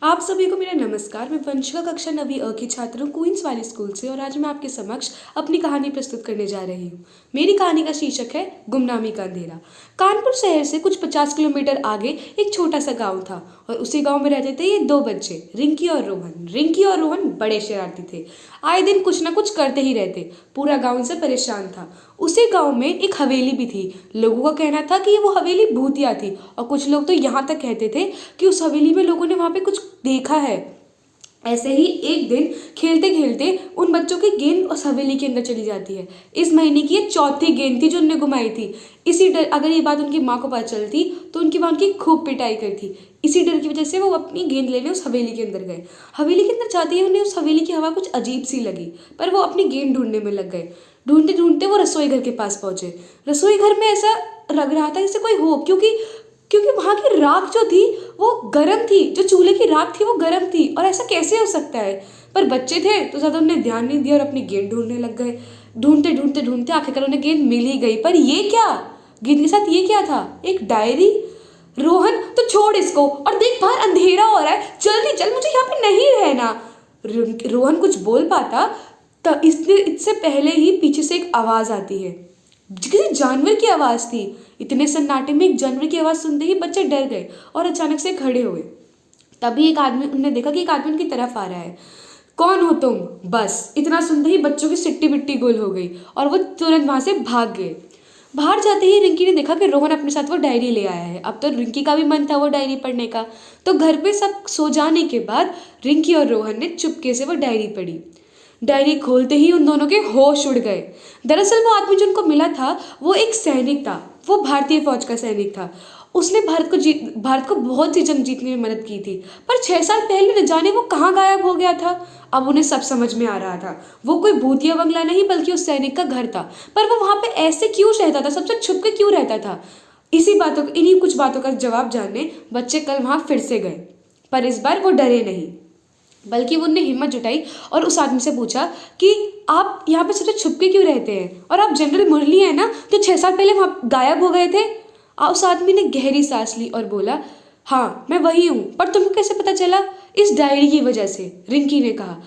आप सभी को मेरा नमस्कार। मैं वंशिका कक्षा 9वीं अ की छात्र हूँ क्वींस वाली स्कूल से और आज मैं आपके समक्ष अपनी कहानी प्रस्तुत करने जा रही हूँ। मेरी कहानी का शीर्षक है गुमनामी का अंधेरा। कानपुर शहर से कुछ 50 किलोमीटर आगे एक छोटा सा गांव था और उसी गांव में रहते थे ये दो बच्चे, रिंकी और रोहन। रिंकी और रोहन बड़े शरारती थे, आए दिन कुछ ना कुछ करते ही रहते। पूरा गाँव इनसे परेशान था। उसी गांव में एक हवेली भी थी। लोगों का कहना था कि वो हवेली भूतिया थी और कुछ लोग तो यहाँ तक कहते थे कि उस हवेली में लोगों ने वहाँ पे कुछ देखा है। ऐसे ही एक दिन खेलते खेलते उन बच्चों की गेंद उस हवेली के अंदर चली जाती है। इस महीने की ये चौथी गेंद थी जो उनने घुमाई थी। इसी डर, अगर ये बात उनकी माँ को पता चलती तो उनकी माँ उनकी खूब पिटाई करती। इसी डर की वजह से वो अपनी गेंद लेने उस हवेली के अंदर गए। हवेली के अंदर जाते ही उन्हें उस हवेली की हवा कुछ अजीब सी लगी, पर वो अपनी गेंद ढूंढने में लग गए। ढूंढते ढूंढते वो रसोई घर के पास पहुंचे। रसोई घर में ऐसा लग रहा था जैसे कोई हो, क्योंकि क्योंकि वहाँ की राख जो थी वो गर्म थी। जो चूल्हे की राख थी वो गर्म थी, और ऐसा कैसे हो सकता है। पर बच्चे थे तो ज़्यादा उन्हें ध्यान नहीं दिया और अपनी गेंद ढूंढने लग गए। ढूंढते ढूंढते ढूंढते आखिरकार उन्हें गेंद मिल ही गई। पर ये क्या, गेंद के साथ ये क्या था? एक डायरी। रोहन, तो छोड़ इसको और देख बाहर अंधेरा हो रहा है, जल्दी चल, मुझे यहाँ पे नहीं रहना। रोहन कुछ बोल पाता तो इससे पहले ही पीछे से एक आवाज़ आती है। किसी जानवर की आवाज़ थी। इतने सन्नाटे में एक जानवर की आवाज़ सुनते ही बच्चे डर गए और अचानक से खड़े हुए। तभी एक आदमी, उन्होंने देखा कि एक आदमी उनकी तरफ आ रहा है। कौन हो तुम? बस इतना सुनते ही बच्चों की सिट्टी बिट्टी गोल हो गई और वो तुरंत वहां से भाग गए। बाहर जाते ही रिंकी ने देखा कि रोहन अपने साथ वो डायरी ले आया है। अब तो रिंकी का भी मन था वो डायरी पढ़ने का। तो घर पे सब सो जाने के बाद रिंकी और रोहन ने चुपके से वो डायरी पढ़ी। डायरी खोलते ही उन दोनों के होश उड़ गए। दरअसल वो आदमी जो उनको मिला था वो एक सैनिक था। वो भारतीय फौज का सैनिक था। उसने भारत को बहुत सी जंग जीतने में मदद की थी। पर 6 साल पहले न जाने वो कहाँ गायब हो गया था। अब उन्हें सब समझ में आ रहा था। वो कोई भूतिया बंगला नहीं बल्कि उस सैनिक का घर था। पर वो वहाँ पे ऐसे क्यों रहता था, सबसे छुप के क्यों रहता था? इन्हीं कुछ बातों का जवाब जानने बच्चे कल वहाँ फिर से गए। पर इस बार वो डरे नहीं, बल्कि उनने हिम्मत जुटाई और उस आदमी से पूछा कि आप यहाँ पे सबसे छुप के क्यों रहते हैं, और आप जनरल मुरली हैं ना जो 6 साल पहले वहाँ गायब हो गए थे? उस आदमी ने गहरी सांस ली और बोला, हाँ मैं वही हूँ। पर तुम्हें कैसे पता चला? इस डायरी की वजह से, रिंकी ने कहा।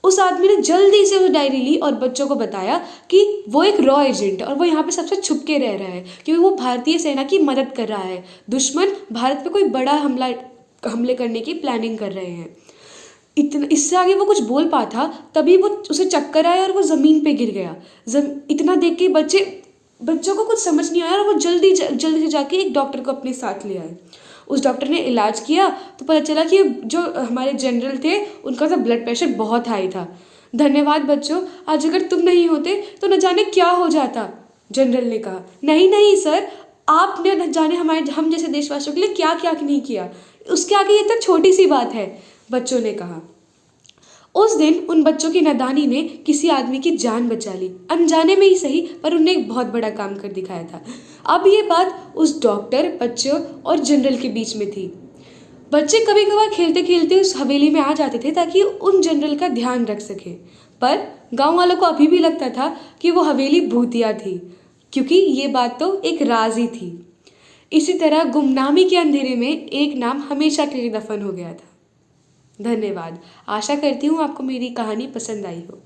उस आदमी ने जल्दी से उस डायरी ली और बच्चों को बताया कि वो एक रॉ एजेंट है और वो यहाँ पे सबसे छुप के रह रहा है क्योंकि वो भारतीय सेना की मदद कर रहा है। दुश्मन भारत पे कोई बड़ा हमले करने की प्लानिंग कर रहे हैं। इतना, इससे आगे वो कुछ बोल पाता तभी वो उसे चक्कर आया और वो ज़मीन पे गिर गया। इतना देख के बच्चों को कुछ समझ नहीं आया और वो जल्दी से जाके एक डॉक्टर को अपने साथ ले आए। उस डॉक्टर ने इलाज किया तो पता चला कि जो हमारे जनरल थे उनका तो ब्लड प्रेशर बहुत हाई था। धन्यवाद बच्चों, आज अगर तुम नहीं होते तो न जाने क्या हो जाता, जनरल ने कहा। नहीं नहीं सर, आपने न जाने हम जैसे देशवासियों के लिए क्या क्या नहीं किया, उसके आगे ये तो छोटी सी बात है, बच्चों ने कहा। उस दिन उन बच्चों की नादानी ने किसी आदमी की जान बचा ली, अनजाने में ही सही, पर उनने एक बहुत बड़ा काम कर दिखाया था। अब ये बात उस डॉक्टर, बच्चों और जनरल के बीच में थी। बच्चे कभी कभार खेलते खेलते उस हवेली में आ जाते थे ताकि उन जनरल का ध्यान रख सके, पर गांव वालों को अभी भी लगता था कि वो हवेली भूतिया थी, क्योंकि ये बात तो एक राज ही थी। इसी तरह गुमनामी के अंधेरे में एक नाम हमेशा के लिए दफन हो गया था। धन्यवाद। आशा करती हूँ आपको मेरी कहानी पसंद आई हो।